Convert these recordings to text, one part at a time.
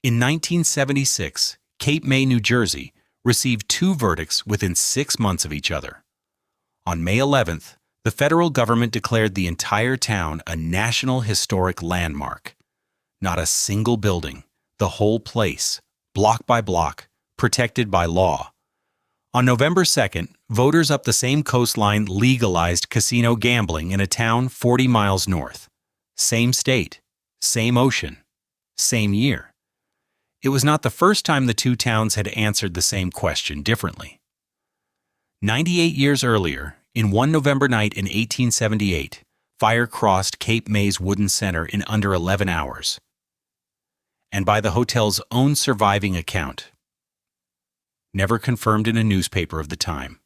In 1976, Cape May, New Jersey, received two verdicts within 6 months of each other. On May 11th, the federal government declared the entire town a National Historic Landmark. Not a single building, the whole place, block by block, protected by law. On November 2nd, voters up the same coastline legalized casino gambling in a town 40 miles north. Same state, same ocean, same year. It was not the first time the two towns had answered the same question differently. 98 years earlier, in one November night in 1878, fire crossed Cape May's wooden center in under 11 hours. And by the hotel's own surviving account, never confirmed in a newspaper of the time,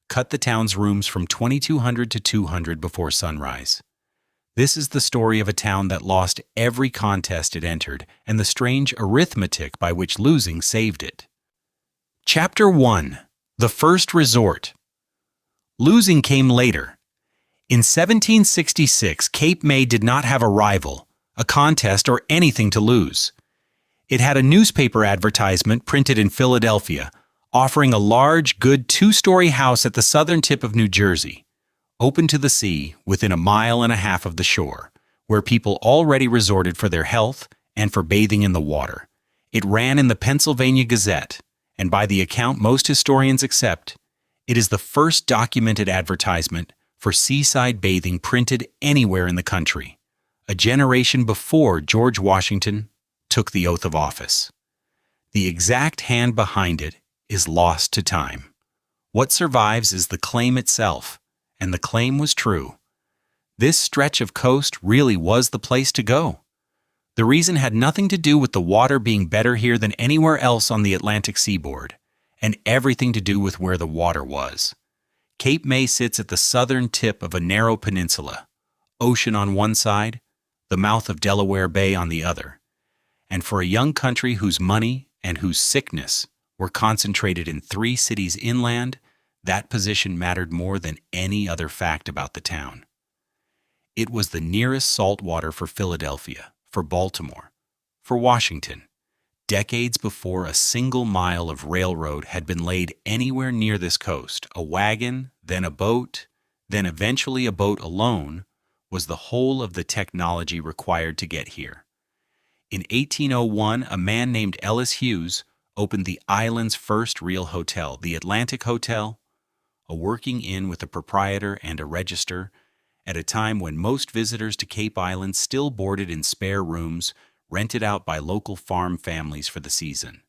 cut the town's rooms from 2,200 to 200 before sunrise. This is the story of a town that lost every contest it entered and the strange arithmetic by which losing saved it. Chapter 1. The First Resort. Losing came later. In 1766, Cape May did not have a rival, a contest, or anything to lose. It had a newspaper advertisement printed in Philadelphia, offering a large, good 2-story house at the southern tip of New Jersey, open to the sea within 1.5 miles of the shore, where people already resorted for their health and for bathing in the water. It ran in the Pennsylvania Gazette, and by the account most historians accept, it is the first documented advertisement for seaside bathing printed anywhere in the country, a generation before George Washington took the oath of office. The exact hand behind it is lost to time. What survives is the claim itself, and the claim was true. This stretch of coast really was the place to go. The reason had nothing to do with the water being better here than anywhere else on the Atlantic seaboard, and everything to do with where the water was. Cape May sits at the southern tip of a narrow peninsula, ocean on one side, the mouth of Delaware Bay on the other. And for a young country whose money and whose sickness were concentrated in 3 cities inland, that position mattered more than any other fact about the town. It was the nearest salt water for Philadelphia, for Baltimore, for Washington, decades before a single mile of railroad had been laid anywhere near this coast. A wagon, then a boat, then eventually a boat alone, was the whole of the technology required to get here. In 1801, a man named Ellis Hughes opened the island's first real hotel, the Atlantic Hotel, a working inn with a proprietor and a register, at a time when most visitors to Cape Island still boarded in spare rooms rented out by local farm families for the season.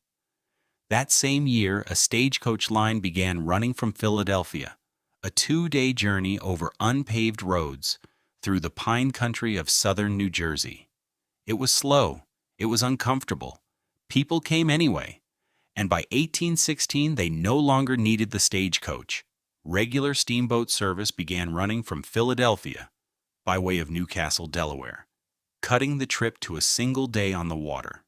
That same year, a stagecoach line began running from Philadelphia, a 2-day journey over unpaved roads through the pine country of southern New Jersey. It was slow, it was uncomfortable. People came anyway, and by 1816 they no longer needed the stagecoach. Regular steamboat service began running from Philadelphia by way of Newcastle, Delaware, cutting the trip to a single day on the water.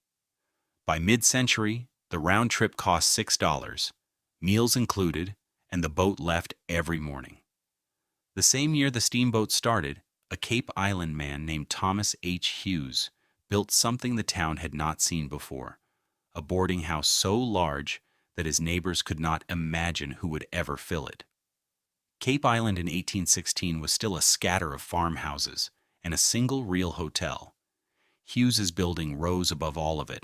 By mid-century, the round trip cost $6, meals included, and the boat left every morning. The same year the steamboat started, a Cape Island man named Thomas H. Hughes built something the town had not seen before, a boarding house so large that his neighbors could not imagine who would ever fill it. Cape Island in 1816 was still a scatter of farmhouses and a single real hotel. Hughes's building rose above all of it,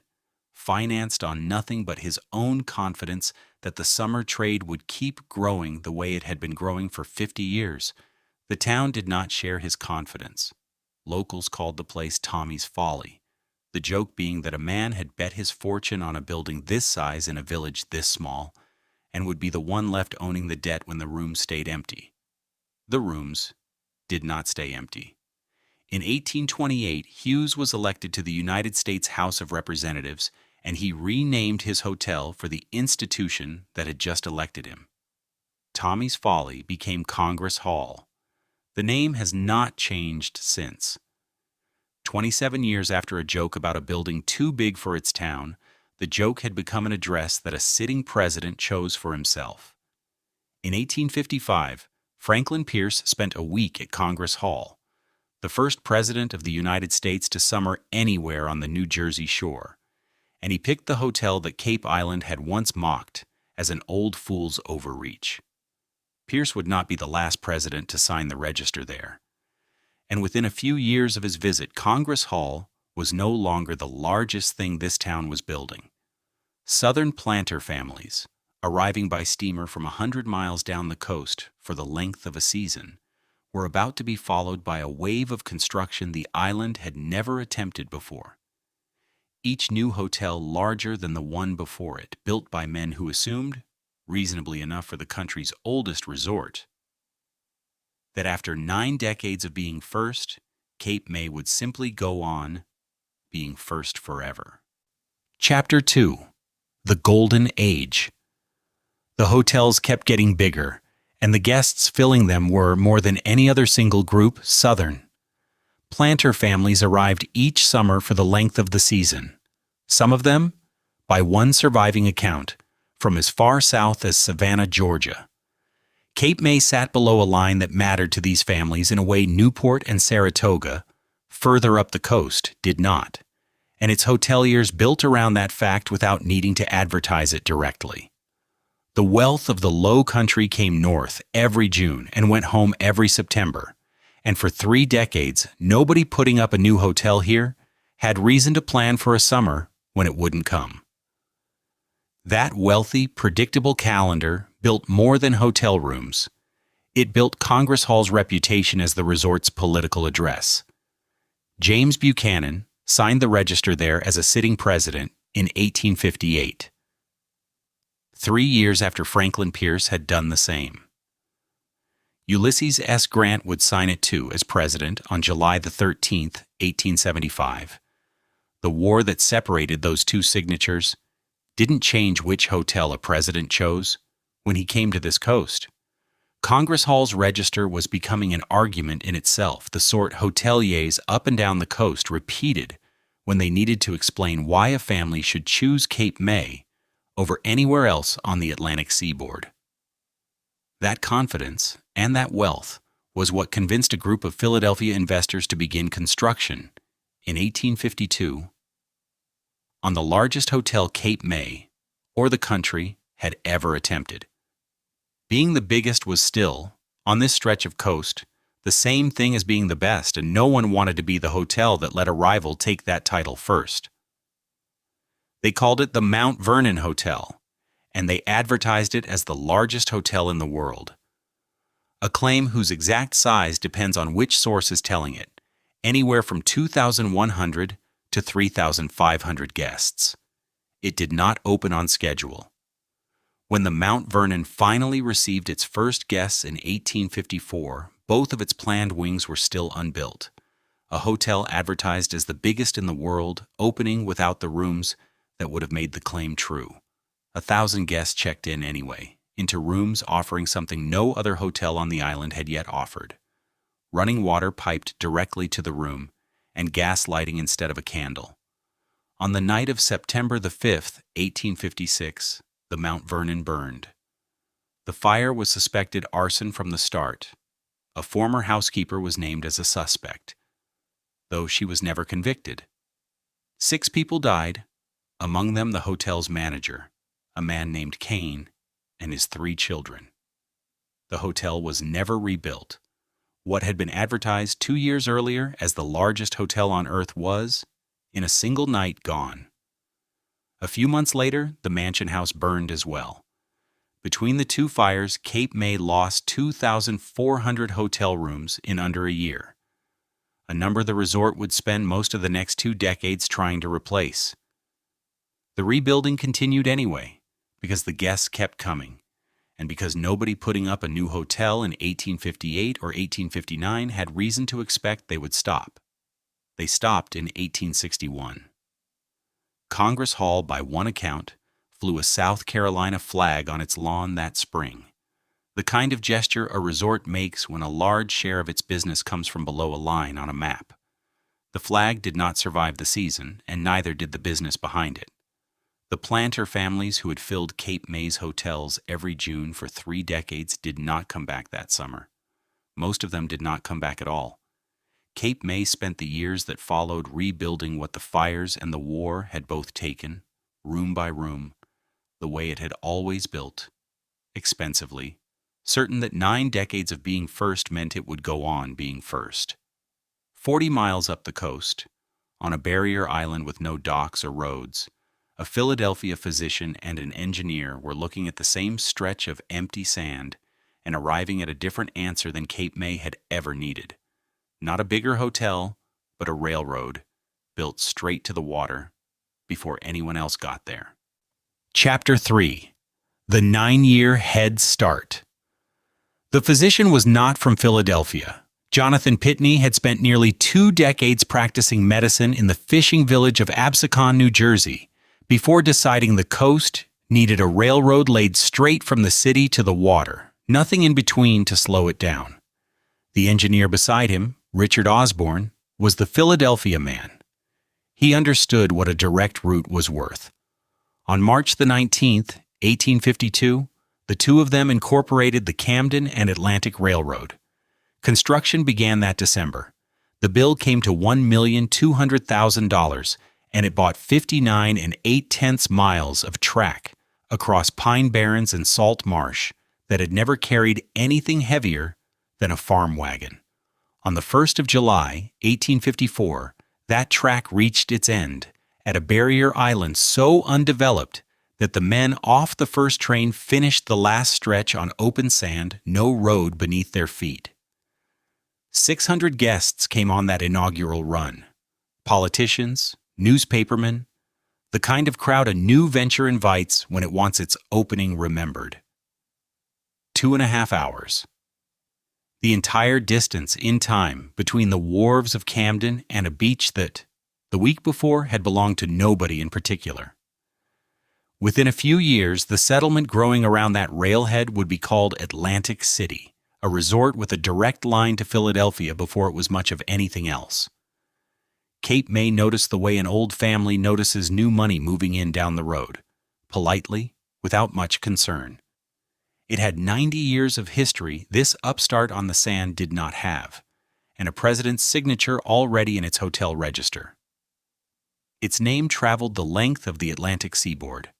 financed on nothing but his own confidence that the summer trade would keep growing the way it had been growing for 50 years. The town did not share his confidence. Locals called the place Tommy's Folly, the joke being that a man had bet his fortune on a building this size in a village this small, and would be the one left owning the debt when the rooms stayed empty. The rooms did not stay empty. In 1828, Hughes was elected to the United States House of Representatives, and he renamed his hotel for the institution that had just elected him. Tommy's Folly became Congress Hall. The name has not changed since. 27 years after a joke about a building too big for its town, the joke had become an address that a sitting president chose for himself. In 1855, Franklin Pierce spent a week at Congress Hall, the first president of the United States to summer anywhere on the New Jersey shore, and he picked the hotel that Cape Island had once mocked as an old fool's overreach. Pierce would not be the last president to sign the register there. And within a few years of his visit, Congress Hall was no longer the largest thing this town was building. Southern planter families, arriving by steamer from 100 miles down the coast for the length of a season, were about to be followed by a wave of construction the island had never attempted before. Each new hotel larger than the one before it, built by men who assumed, reasonably enough for the country's oldest resort, that after 9 decades of being first, Cape May would simply go on being first forever. Chapter 2. The Golden Age. The hotels kept getting bigger, and the guests filling them were, more than any other single group, Southern. Planter families arrived each summer for the length of the season. Some of them, by one surviving account, from as far south as Savannah, Georgia. Cape May sat below a line that mattered to these families in a way Newport and Saratoga, further up the coast, did not, and its hoteliers built around that fact without needing to advertise it directly. The wealth of the low country came north every June and went home every September, and for 3 decades, nobody putting up a new hotel here had reason to plan for a summer when it wouldn't come. That wealthy, predictable calendar built more than hotel rooms. It built Congress Hall's reputation as the resort's political address. James Buchanan signed the register there as a sitting president in 1858, 3 years after Franklin Pierce had done the same. Ulysses S. Grant would sign it too as president on July 13, 1875. The war that separated those two signatures didn't change which hotel a president chose when he came to this coast. Congress Hall's register was becoming an argument in itself, the sort hoteliers up and down the coast repeated when they needed to explain why a family should choose Cape May over anywhere else on the Atlantic seaboard. That confidence and that wealth was what convinced a group of Philadelphia investors to begin construction in 1852 on the largest hotel Cape May, or the country, had ever attempted. Being the biggest was still, on this stretch of coast, the same thing as being the best, and no one wanted to be the hotel that let a rival take that title first. They called it the Mount Vernon Hotel, and they advertised it as the largest hotel in the world. A claim whose exact size depends on which source is telling it, anywhere from 2,100 to 3,500 guests. It did not open on schedule. When the Mount Vernon finally received its first guests in 1854, both of its planned wings were still unbuilt. A hotel advertised as the biggest in the world, opening without the rooms that would have made the claim true. 1,000 guests checked in anyway, into rooms offering something no other hotel on the island had yet offered. Running water piped directly to the room, and gas lighting instead of a candle. On the night of September the 5th, 1856, the Mount Vernon burned. The fire was suspected arson from the start. A former housekeeper was named as a suspect, though she was never convicted. 6 people died, among them the hotel's manager, a man named Kane, and his 3 children. The hotel was never rebuilt. What had been advertised 2 years earlier as the largest hotel on earth was, in a single night, gone. A few months later, the mansion house burned as well. Between the 2 fires, Cape May lost 2,400 hotel rooms in under a year, a number the resort would spend most of the next 2 decades trying to replace. The rebuilding continued anyway, because the guests kept coming, and because nobody putting up a new hotel in 1858 or 1859 had reason to expect they would stop. They stopped in 1861. Congress Hall, by one account, flew a South Carolina flag on its lawn that spring, the kind of gesture a resort makes when a large share of its business comes from below a line on a map. The flag did not survive the season, and neither did the business behind it. The planter families who had filled Cape May's hotels every June for 3 decades did not come back that summer. Most of them did not come back at all. Cape May spent the years that followed rebuilding what the fires and the war had both taken room by room, the way it had always built, expensively, certain that 9 decades of being first meant it would go on being first. 40 miles up the coast, on a barrier island with no docks or roads, a Philadelphia physician and an engineer were looking at the same stretch of empty sand and arriving at a different answer than Cape May had ever needed. Not a bigger hotel, but a railroad, built straight to the water before anyone else got there. Chapter 3. The 9-Year Head Start. The physician was not from Philadelphia. Jonathan Pitney had spent nearly 2 decades practicing medicine in the fishing village of Absecon, New Jersey, before deciding the coast needed a railroad laid straight from the city to the water, nothing in between to slow it down. The engineer beside him, Richard Osborne, was the Philadelphia man. He understood what a direct route was worth. On March the 19th, 1852, the two of them incorporated the Camden and Atlantic Railroad. Construction began that December. The bill came to $1,200,000, and it bought 59 8/10 miles of track across pine barrens and salt marsh that had never carried anything heavier than a farm wagon. On the 1st of July, 1854, that track reached its end at a barrier island so undeveloped that the men off the first train finished the last stretch on open sand, no road beneath their feet. 600 guests came on that inaugural run. Politicians, newspapermen, the kind of crowd a new venture invites when it wants its opening remembered. 2.5 hours. The entire distance in time between the wharves of Camden and a beach that, the week before, had belonged to nobody in particular. Within a few years, the settlement growing around that railhead would be called Atlantic City, a resort with a direct line to Philadelphia before it was much of anything else. Cape May noticed the way an old family notices new money moving in down the road, politely, without much concern. It had 90 years of history this upstart on the sand did not have, and a president's signature already in its hotel register. Its name traveled the length of the Atlantic seaboard.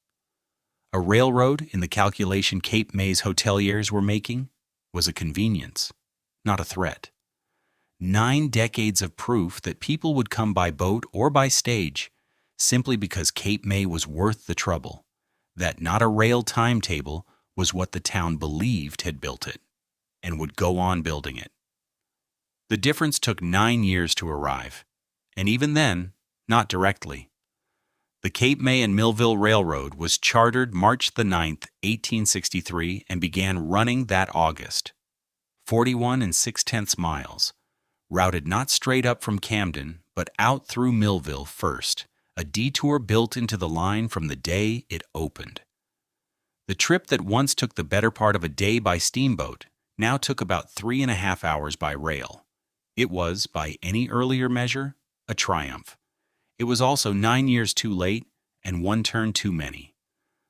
A railroad, in the calculation Cape May's hoteliers were making, was a convenience, not a threat. 9 decades of proof that people would come by boat or by stage simply because Cape May was worth the trouble, that not a rail timetable was what the town believed had built it, and would go on building it. The difference took 9 years to arrive, and even then, not directly. The Cape May and Millville Railroad was chartered March the 9th, 1863, and began running that August. 41 6/10 miles, routed not straight up from Camden, but out through Millville first, a detour built into the line from the day it opened. The trip that once took the better part of a day by steamboat now took about 3.5 hours by rail. It was, by any earlier measure, a triumph. It was also 9 years too late and 1 turn too many.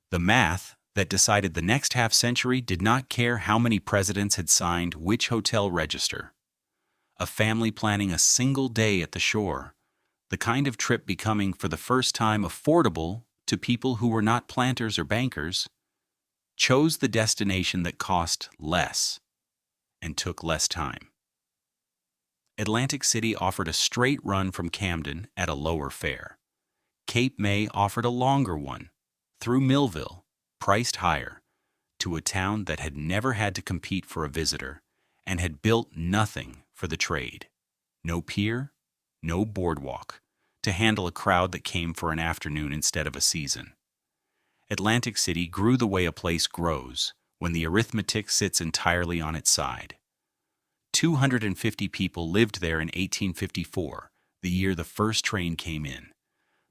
The math that decided the next half-century did not care how many presidents had signed which hotel register. A family planning a single day at the shore, the kind of trip becoming for the first time affordable to people who were not planters or bankers, chose the destination that cost less and took less time. Atlantic City offered a straight run from Camden at a lower fare. Cape May offered a longer one, through Millville, priced higher, to a town that had never had to compete for a visitor and had built nothing for the trade. No pier, no boardwalk, to handle a crowd that came for an afternoon instead of a season. Atlantic City grew the way a place grows when the arithmetic sits entirely on its side. 250 people lived there in 1854, the year the first train came in.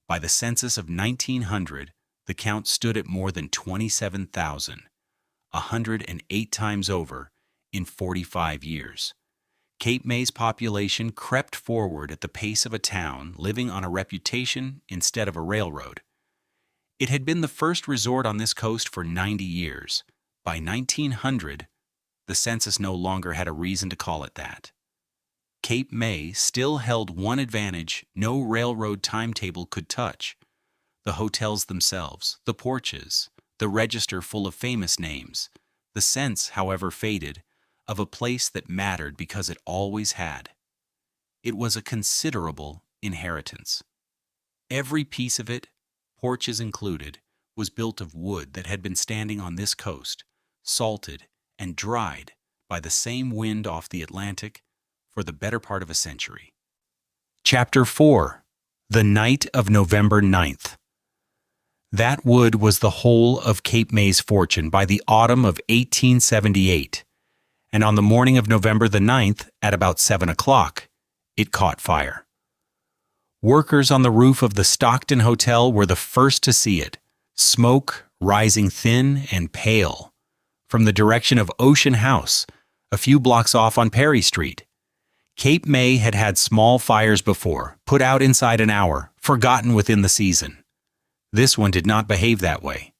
By the census of 1900, the count stood at more than 27,000, 108 times over in 45 years. Cape May's population crept forward at the pace of a town living on a reputation instead of a railroad. It had been the first resort on this coast for 90 years. By 1900, the census no longer had a reason to call it that. Cape May still held one advantage no railroad timetable could touch: The hotels themselves, the porches, the register full of famous names, the sense, however faded, of a place that mattered because it always had. It was a considerable inheritance. Every piece of it, porches included, was built of wood that had been standing on this coast, salted and dried by the same wind off the Atlantic for the better part of a century. Chapter 4. The Night of November 9th. That wood was the whole of Cape May's fortune by the autumn of 1878, and on the morning of November the 9th, at about 7 o'clock, it caught fire. Workers on the roof of the Stockton Hotel were the first to see it, smoke rising thin and pale from the direction of Ocean House, a few blocks off on Perry Street. Cape May had had small fires before, put out inside an hour, forgotten within the season. This one did not behave that way.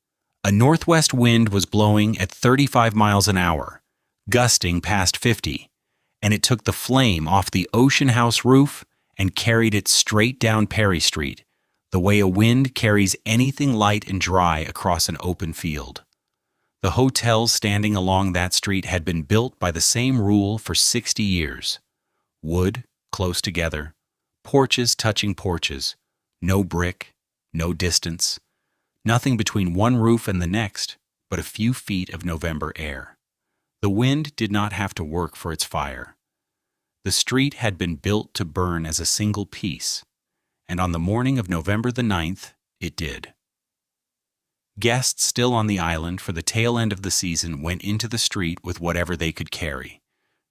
A northwest wind was blowing at 35 miles an hour, gusting past 50, and it took the flame off the Ocean House roof and carried it straight down Perry Street, the way a wind carries anything light and dry across an open field. The hotels standing along that street had been built by the same rule for 60 years. Wood, close together, porches touching porches, no brick, no distance, nothing between one roof and the next but a few feet of November air. The wind did not have to work for its fire. The street had been built to burn as a single piece, and on the morning of November the 9th, it did. Guests still on the island for the tail end of the season went into the street with whatever they could carry,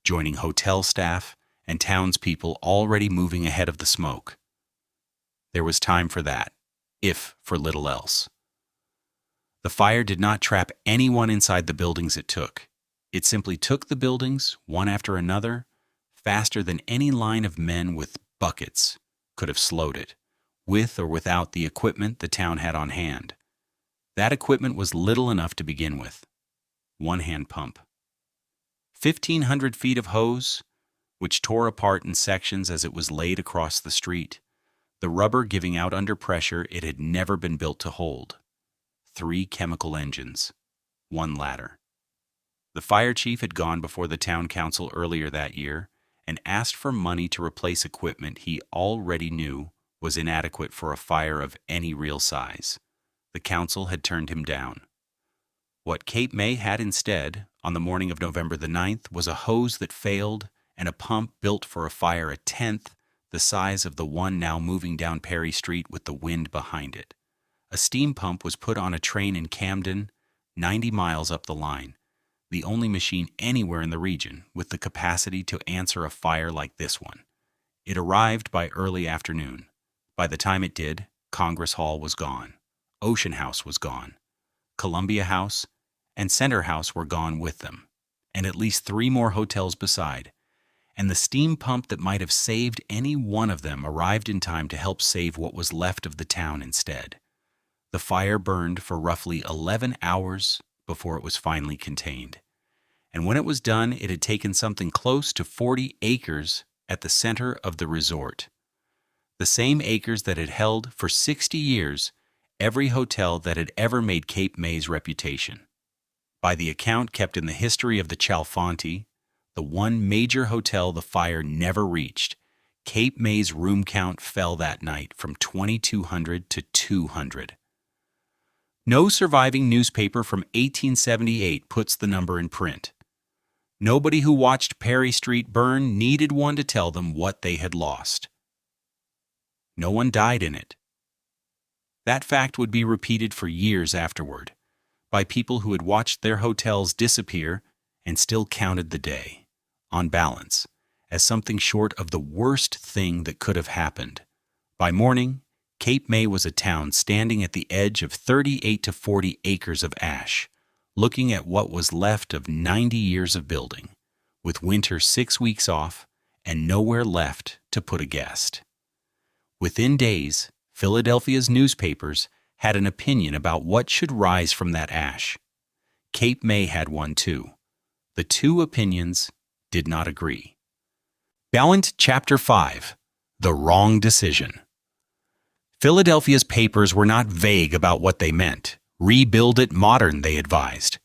joining hotel staff and townspeople already moving ahead of the smoke. There was time for that, if for little else. The fire did not trap anyone inside the buildings it took. It simply took the buildings, one after another, faster than any line of men with buckets could have slowed it, with or without the equipment the town had on hand. That equipment was little enough to begin with. One hand pump. 1,500 feet of hose, which tore apart in sections as it was laid across the street, the rubber giving out under pressure it had never been built to hold. 3 chemical engines. 1 ladder. The fire chief had gone before the town council earlier that year and asked for money to replace equipment he already knew was inadequate for a fire of any real size. The council had turned him down. What Cape May had instead, on the morning of November the 9th, was a hose that failed and a pump built for a fire a tenth the size of the one now moving down Perry Street with the wind behind it. A steam pump was put on a train in Camden, 90 miles up the line, the only machine anywhere in the region with the capacity to answer a fire like this one. It arrived by early afternoon. By the time it did, Congress Hall was gone. Ocean House was gone. Columbia House and Center House were gone with them, and at least 3 more hotels beside, and the steam pump that might have saved any one of them arrived in time to help save what was left of the town instead. The fire burned for roughly 11 hours before it was finally contained, and when it was done, it had taken something close to 40 acres at the center of the resort. The same acres that had held for 60 years every hotel that had ever made Cape May's reputation. By the account kept in the history of the Chalfonte, the one major hotel the fire never reached, Cape May's room count fell that night from 2,200 to 200. No surviving newspaper from 1878 puts the number in print. Nobody who watched Perry Street burn needed one to tell them what they had lost. No one died in it. That fact would be repeated for years afterward, by people who had watched their hotels disappear and still counted the day, on balance, as something short of the worst thing that could have happened. By morning, Cape May was a town standing at the edge of 38 to 40 acres of ash, looking at what was left of 90 years of building, with winter 6 weeks off and nowhere left to put a guest. Within days, Philadelphia's newspapers had an opinion about what should rise from that ash. Cape May had one too. The 2 opinions did not agree. Ballant Chapter 5. The Wrong Decision. Philadelphia's papers were not vague about what they meant. Rebuild it modern, they advised.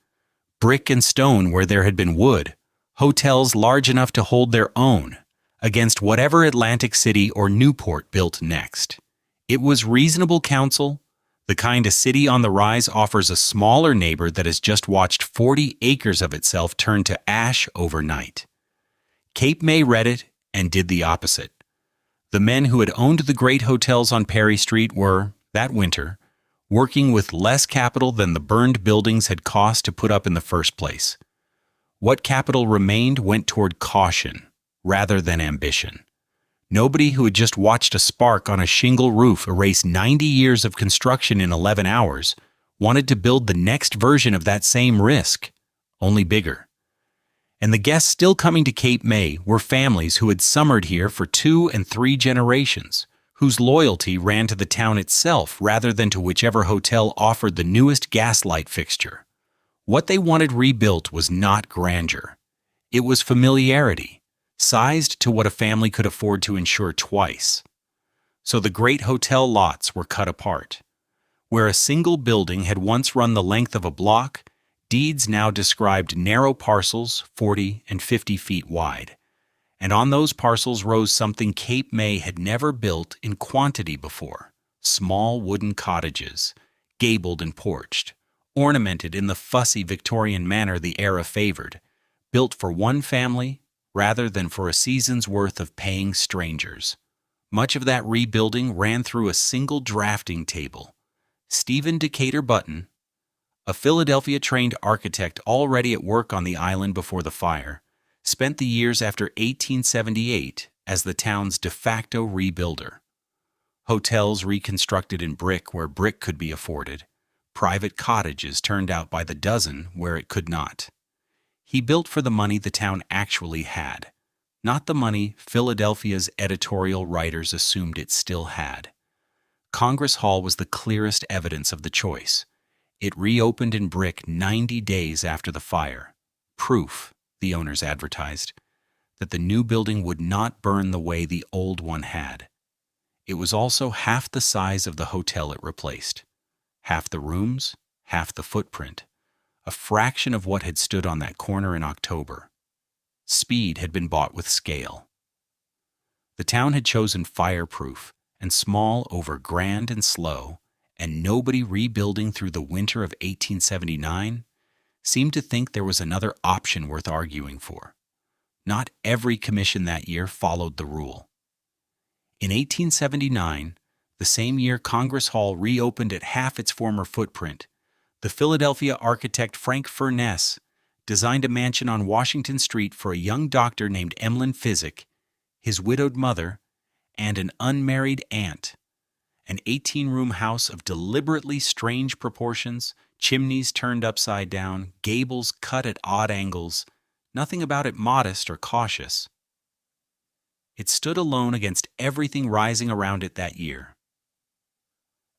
Brick and stone where there had been wood, hotels large enough to hold their own, against whatever Atlantic City or Newport built next. It was reasonable counsel, the kind a city on the rise offers a smaller neighbor that has just watched 40 acres of itself turn to ash overnight. Cape May read it and did the opposite. The men who had owned the great hotels on Perry Street were, that winter, working with less capital than the burned buildings had cost to put up in the first place. What capital remained went toward caution rather than ambition. Nobody who had just watched a spark on a shingle roof erase 90 years of construction in 11 hours wanted to build the next version of that same risk, only bigger. And the guests still coming to Cape May were families who had summered here for 2 and 3 generations, whose loyalty ran to the town itself rather than to whichever hotel offered the newest gaslight fixture. What they wanted rebuilt was not grandeur. It was familiarity, sized to what a family could afford to insure twice. So the great hotel lots were cut apart. Where a single building had once run the length of a block, deeds now described narrow parcels 40 and 50 feet wide. And on those parcels rose something Cape May had never built in quantity before: small wooden cottages, gabled and porched, ornamented in the fussy Victorian manner the era favored, built for one family rather than for a season's worth of paying strangers. Much of that rebuilding ran through a single drafting table. Stephen Decatur Button, a Philadelphia-trained architect already at work on the island before the fire, spent the years after 1878 as the town's de facto rebuilder. Hotels reconstructed in brick where brick could be afforded, private cottages turned out by the dozen where it could not. He built for the money the town actually had, not the money Philadelphia's editorial writers assumed it still had. Congress Hall was the clearest evidence of the choice. It reopened in brick 90 days after the fire, proof, the owners advertised, that the new building would not burn the way the old one had. It was also half the size of the hotel it replaced. Half the rooms, half the footprint, a fraction of what had stood on that corner in October. Speed had been bought with scale. The town had chosen fireproof and small over grand and slow, and nobody rebuilding through the winter of 1879 seemed to think there was another option worth arguing for. Not every commission that year followed the rule. In 1879, the same year Congress Hall reopened at half its former footprint, the Philadelphia architect Frank Furness designed a mansion on Washington Street for a young doctor named Emlyn Physick, his widowed mother, and an unmarried aunt. An 18-room house of deliberately strange proportions, chimneys turned upside down, gables cut at odd angles, nothing about it modest or cautious. It stood alone against everything rising around it that year.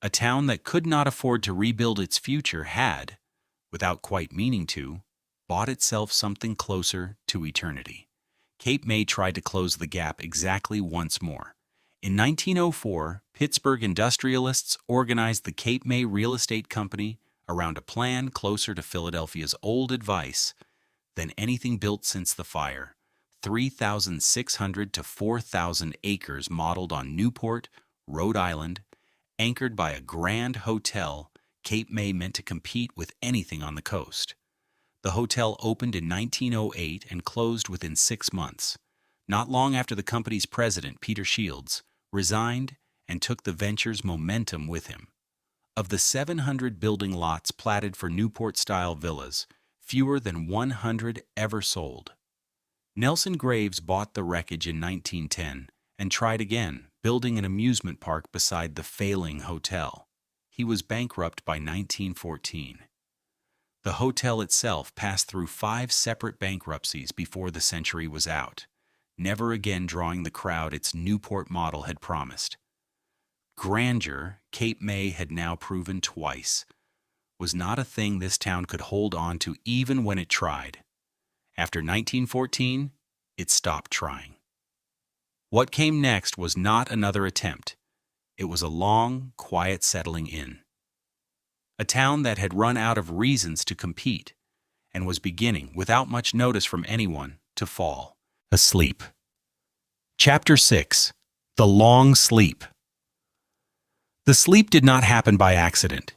A town that could not afford to rebuild its future had, without quite meaning to, bought itself something closer to eternity. Cape May tried to close the gap exactly once more. In 1904, Pittsburgh industrialists organized the Cape May Real Estate Company around a plan closer to Philadelphia's old advice than anything built since the fire: 3,600 to 4,000 acres modeled on Newport, Rhode Island, anchored by a grand hotel. Cape May meant to compete with anything on the coast. The hotel opened in 1908 and closed within 6 months, not long after the company's president, Peter Shields, resigned and took the venture's momentum with him. Of the 700 building lots platted for Newport-style villas, fewer than 100 ever sold. Nelson Graves bought the wreckage in 1910 and tried again, building an amusement park beside the failing hotel. He was bankrupt by 1914. The hotel itself passed through 5 separate bankruptcies before the century was out, never again drawing the crowd its Newport model had promised. Grandeur, Cape May had now proven twice, was not a thing this town could hold on to even when it tried. After 1914, it stopped trying. What came next was not another attempt. It was a long, quiet settling in. A town that had run out of reasons to compete and was beginning, without much notice from anyone, to fall asleep. Chapter 6. The Long Sleep. The sleep did not happen by accident.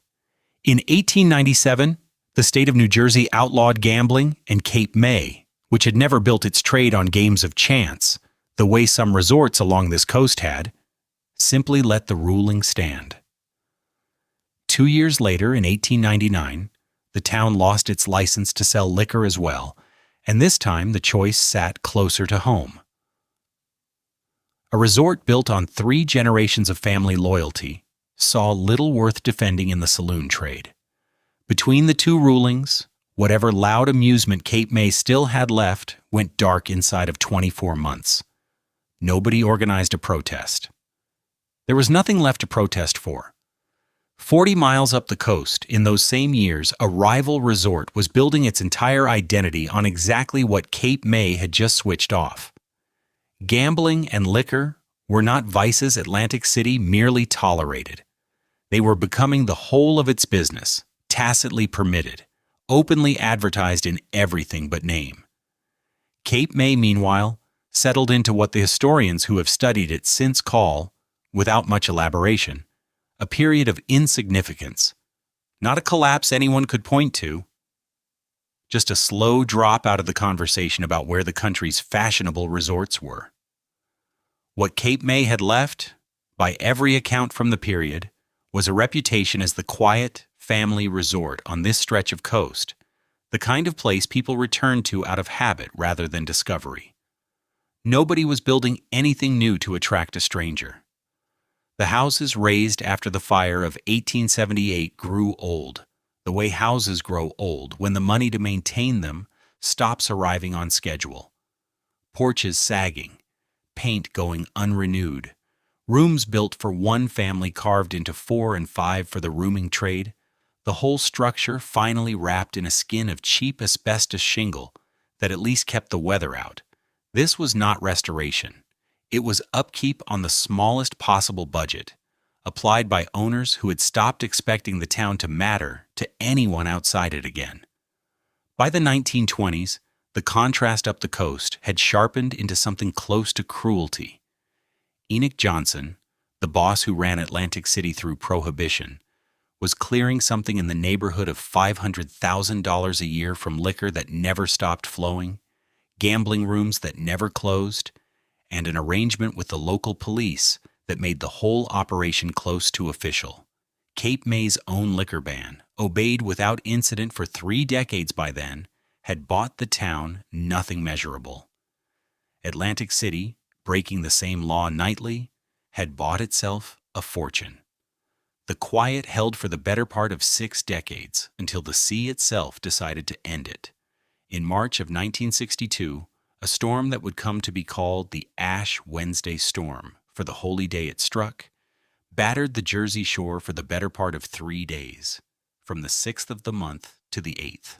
In 1897, the state of New Jersey outlawed gambling, and Cape May, which had never built its trade on games of chance, the way some resorts along this coast had, simply let the ruling stand. 2 years later, in 1899, the town lost its license to sell liquor as well, and this time the choice sat closer to home. A resort built on 3 generations of family loyalty saw little worth defending in the saloon trade. Between the 2 rulings, whatever loud amusement Cape May still had left went dark inside of 24 months. Nobody organized a protest. There was nothing left to protest for. 40 miles up the coast, in those same years, a rival resort was building its entire identity on exactly what Cape May had just switched off. Gambling and liquor were not vices Atlantic City merely tolerated. They were becoming the whole of its business, tacitly permitted, openly advertised in everything but name. Cape May, meanwhile, settled into what the historians who have studied it since call, without much elaboration, a period of insignificance. Not a collapse anyone could point to, just a slow drop out of the conversation about where the country's fashionable resorts were. What Cape May had left, by every account from the period, was a reputation as the quiet, family resort on this stretch of coast, the kind of place people returned to out of habit rather than discovery. Nobody was building anything new to attract a stranger. The houses raised after the fire of 1878 grew old, the way houses grow old when the money to maintain them stops arriving on schedule. Porches sagging, paint going unrenewed, rooms built for one family carved into 4 and 5 for the rooming trade, the whole structure finally wrapped in a skin of cheap asbestos shingle that at least kept the weather out. This was not restoration. It was upkeep on the smallest possible budget, applied by owners who had stopped expecting the town to matter to anyone outside it again. By the 1920s, the contrast up the coast had sharpened into something close to cruelty. Enoch Johnson, the boss who ran Atlantic City through Prohibition, was clearing something in the neighborhood of $500,000 a year from liquor that never stopped flowing, gambling rooms that never closed, and an arrangement with the local police that made the whole operation close to official. Cape May's own liquor ban, obeyed without incident for 3 decades by then, had bought the town nothing measurable. Atlantic City, breaking the same law nightly, had bought itself a fortune. The quiet held for the better part of 6 decades until the sea itself decided to end it. In March of 1962, a storm that would come to be called the Ash Wednesday Storm for the holy day it struck, battered the Jersey shore for the better part of 3 days, from the 6th of the month to the 8th.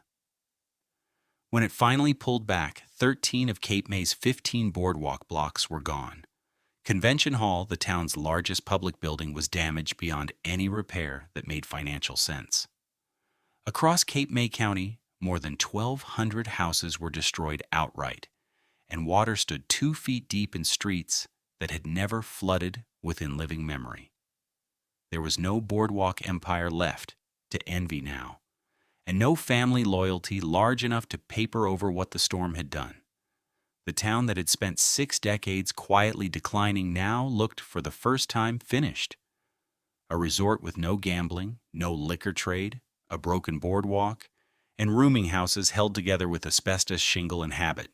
When it finally pulled back, 13 of Cape May's 15 boardwalk blocks were gone. Convention Hall, the town's largest public building, was damaged beyond any repair that made financial sense. Across Cape May County, more than 1,200 houses were destroyed outright, and water stood 2 feet deep in streets that had never flooded within living memory. There was no boardwalk empire left to envy now, and no family loyalty large enough to paper over what the storm had done. The town that had spent 6 decades quietly declining now looked for the first time finished. A resort with no gambling, no liquor trade, a broken boardwalk, and rooming houses held together with asbestos shingle and habit.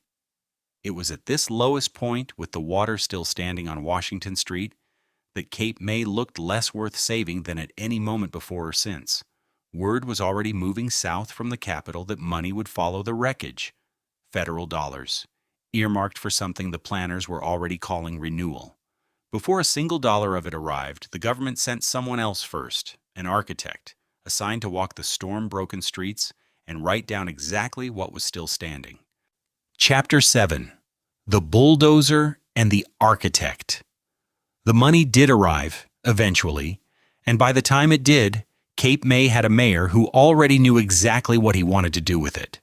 It was at this lowest point, with the water still standing on Washington Street, that Cape May looked less worth saving than at any moment before or since. Word was already moving south from the capital that money would follow the wreckage. Federal dollars, earmarked for something the planners were already calling renewal. Before a single dollar of it arrived, the government sent someone else first, an architect, assigned to walk the storm-broken streets and write down exactly what was still standing. Chapter 7. The Bulldozer and the Architect. The money did arrive, eventually, and by the time it did, Cape May had a mayor who already knew exactly what he wanted to do with it.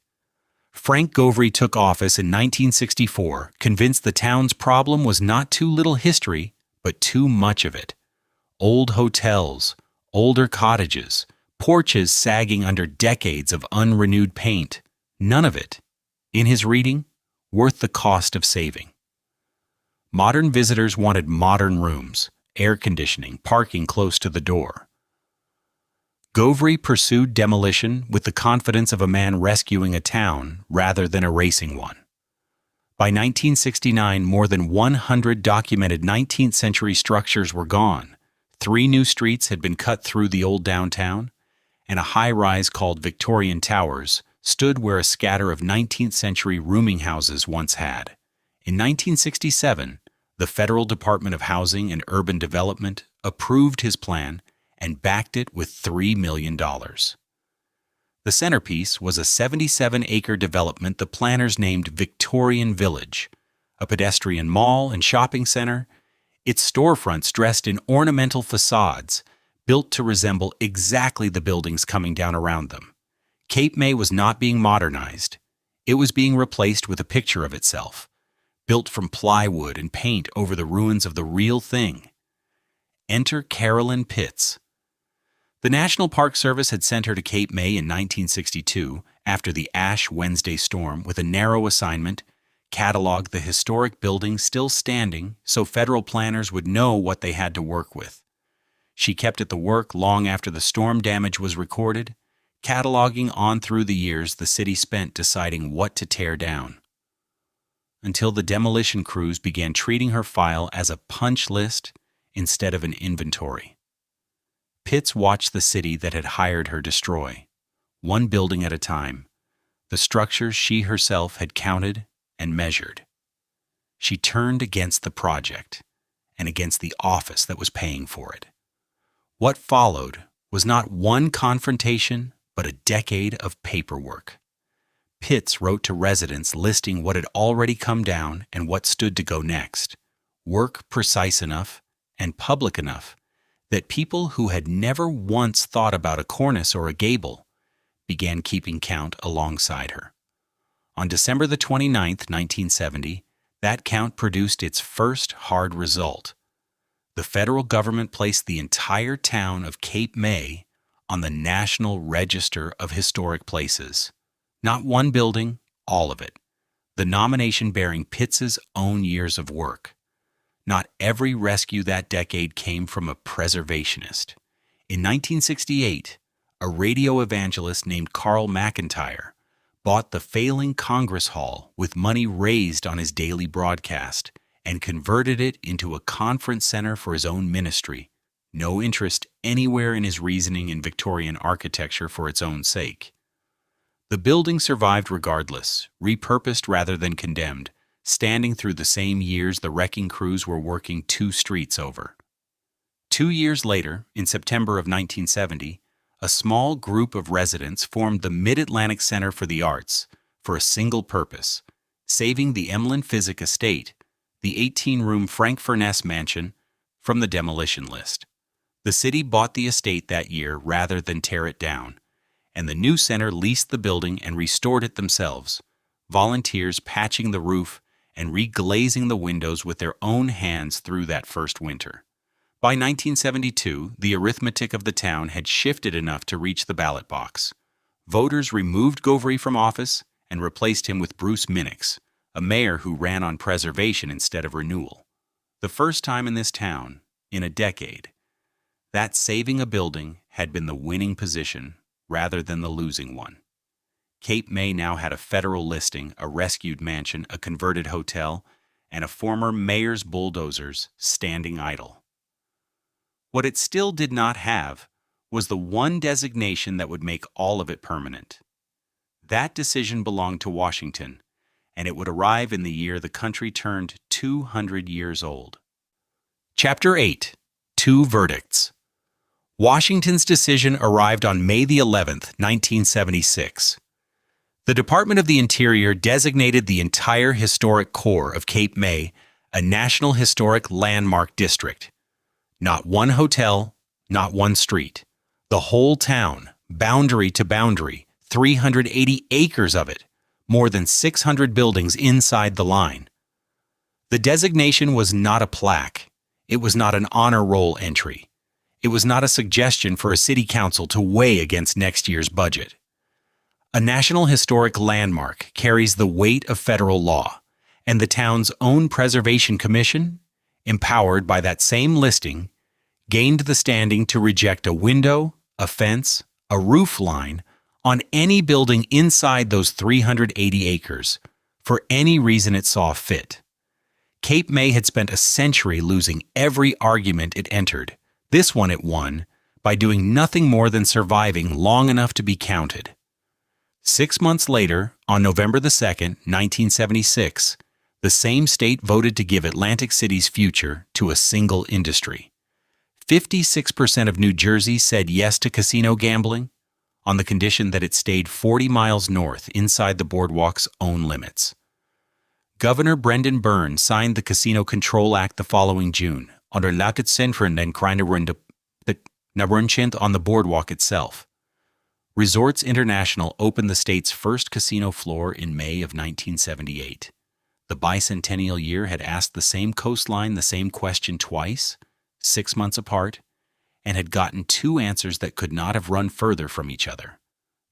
Frank Govry took office in 1964, convinced the town's problem was not too little history, but too much of it. Old hotels, older cottages, porches sagging under decades of unrenewed paint, none of it, in his reading, worth the cost of saving. Modern visitors wanted modern rooms, air conditioning, parking close to the door. Govry pursued demolition with the confidence of a man rescuing a town rather than erasing one. By 1969, more than 100 documented 19th century structures were gone. 3 new streets had been cut through the old downtown, and a high-rise called Victorian Towers stood where a scatter of 19th century rooming houses once had. In 1967, the Federal Department of Housing and Urban Development approved his plan and backed it with $3 million. The centerpiece was a 77-acre development the planners named Victorian Village, a pedestrian mall and shopping center, its storefronts dressed in ornamental facades, built to resemble exactly the buildings coming down around them. Cape May was not being modernized. It was being replaced with a picture of itself, built from plywood and paint over the ruins of the real thing. Enter Carolyn Pitts. The National Park Service had sent her to Cape May in 1962 after the Ash Wednesday storm with a narrow assignment: catalog the historic buildings still standing so federal planners would know what they had to work with. She kept at the work long after the storm damage was recorded, cataloging on through the years the city spent deciding what to tear down, until the demolition crews began treating her file as a punch list instead of an inventory. Pitts watched the city that had hired her destroy, one building at a time, the structures she herself had counted and measured. She turned against the project and against the office that was paying for it. What followed was not one confrontation, but a decade of paperwork. Pitts wrote to residents listing what had already come down and what stood to go next, work precise enough and public enough that people who had never once thought about a cornice or a gable began keeping count alongside her. On December the 29th, 1970, that count produced its first hard result. The federal government placed the entire town of Cape May on the National Register of Historic Places. Not one building, all of it. The nomination bearing Pitts's own years of work. Not every rescue that decade came from a preservationist. In 1968, a radio evangelist named Carl McIntyre bought the failing Congress Hall with money raised on his daily broadcast and converted it into a conference center for his own ministry. No interest anywhere in his reasoning in Victorian architecture for its own sake. The building survived regardless, repurposed rather than condemned, standing through the same years the wrecking crews were working 2 streets over. 2 years later, in September of 1970, a small group of residents formed the Mid-Atlantic Center for the Arts for a single purpose: saving the Emlyn Physic Estate, the 18-room Frank Furness mansion, from the demolition list. The city bought the estate that year rather than tear it down, and the new center leased the building and restored it themselves, volunteers patching the roof and reglazing the windows with their own hands through that first winter. By 1972, the arithmetic of the town had shifted enough to reach the ballot box. Voters removed Govry from office and replaced him with Bruce Minix, a mayor who ran on preservation instead of renewal. The first time in this town, in a decade, that saving a building had been the winning position rather than the losing one. Cape May now had a federal listing, a rescued mansion, a converted hotel, and a former mayor's bulldozers standing idle. What it still did not have was the one designation that would make all of it permanent. That decision belonged to Washington, and it would arrive in the year the country turned 200 years old. Chapter 8. 2 Verdicts. Washington's decision arrived on May the 11th, 1976. The Department of the Interior designated the entire historic core of Cape May a National Historic Landmark District. Not one hotel, not one street. The whole town, boundary to boundary, 380 acres of it, more than 600 buildings inside the line. The designation was not a plaque. It was not an honor roll entry. It was not a suggestion for a city council to weigh against next year's budget. A National Historic Landmark carries the weight of federal law, and the town's own Preservation Commission, empowered by that same listing, gained the standing to reject a window, a fence, a roof line on any building inside those 380 acres, for any reason it saw fit. Cape May had spent a century losing every argument it entered. This one it won by doing nothing more than surviving long enough to be counted. 6 months later, on November the 2nd, 1976, the same state voted to give Atlantic City's future to a single industry. 56% of New Jersey said yes to casino gambling, on the condition that it stayed 40 miles north inside the boardwalk's own limits. Governor Brendan Byrne signed the Casino Control Act the following June, under Lagetzentren and Kreinarunchent on the boardwalk itself. Resorts International opened the state's first casino floor in May of 1978. The bicentennial year had asked the same coastline the same question twice, 6 months apart, and had gotten 2 answers that could not have run further from each other.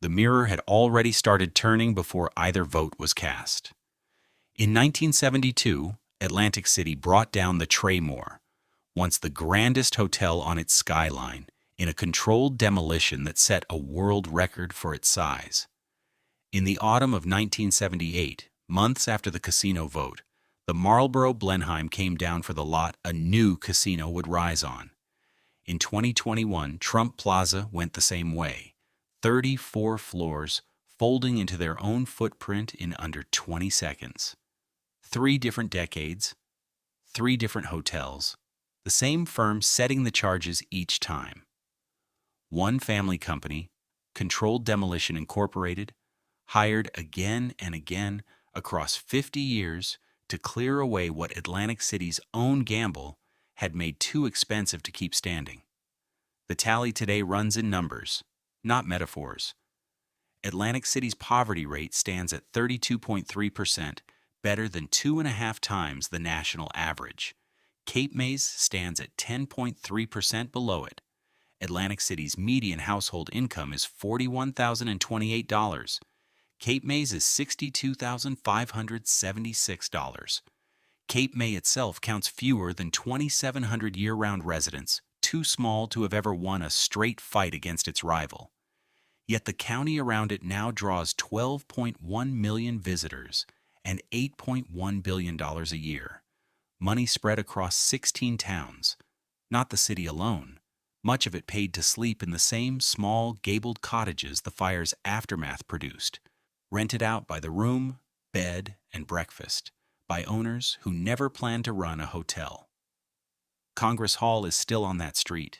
The mirror had already started turning before either vote was cast. In 1972, Atlantic City brought down the Traymore, once the grandest hotel on its skyline, in a controlled demolition that set a world record for its size. In the autumn of 1978, months after the casino vote, the Marlboro Blenheim came down for the lot a new casino would rise on. In 2021, Trump Plaza went the same way, 34 floors folding into their own footprint in under 20 seconds. 3 different decades, 3 different hotels, the same firm setting the charges each time. One family company, Controlled Demolition Incorporated, hired again and again across 50 years to clear away what Atlantic City's own gamble had made too expensive to keep standing. The tally today runs in numbers, not metaphors. Atlantic City's poverty rate stands at 32.3%, better than 2.5 times the national average. Cape May's stands at 10.3% below it. Atlantic City's median household income is $41,028. Cape May's is $62,576. Cape May itself counts fewer than 2,700 year-round residents, too small to have ever won a straight fight against its rival. Yet the county around it now draws 12.1 million visitors and $8.1 billion a year. Money spread across 16 towns, not the city alone, much of it paid to sleep in the same small, gabled cottages the fire's aftermath produced, rented out by the room, bed, and breakfast, by owners who never planned to run a hotel. Congress Hall is still on that street.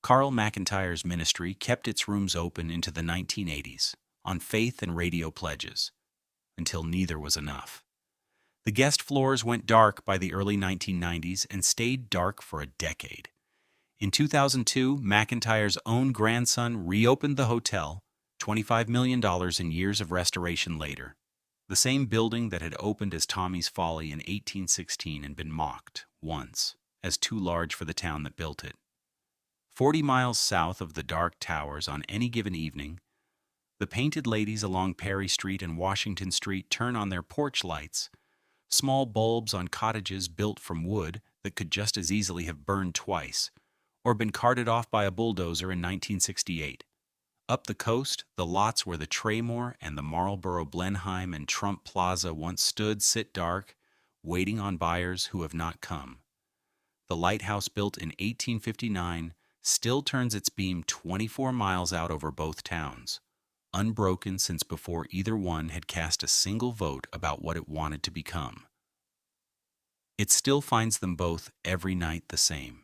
Carl McIntyre's ministry kept its rooms open into the 1980s, on faith and radio pledges, until neither was enough. The guest floors went dark by the early 1990s and stayed dark for a decade. In 2002, McIntyre's own grandson reopened the hotel, $25 million in years of restoration later. The same building that had opened as Tommy's Folly in 1816 and been mocked, once, as too large for the town that built it. 40 miles south of the dark towers on any given evening, the painted ladies along Perry Street and Washington Street turn on their porch lights, small bulbs on cottages built from wood that could just as easily have burned twice, or been carted off by a bulldozer in 1968. Up the coast, the lots where the Traymore and the Marlboro Blenheim and Trump Plaza once stood sit dark, waiting on buyers who have not come. The lighthouse built in 1859 still turns its beam 24 miles out over both towns, unbroken since before either one had cast a single vote about what it wanted to become. It still finds them both every night the same.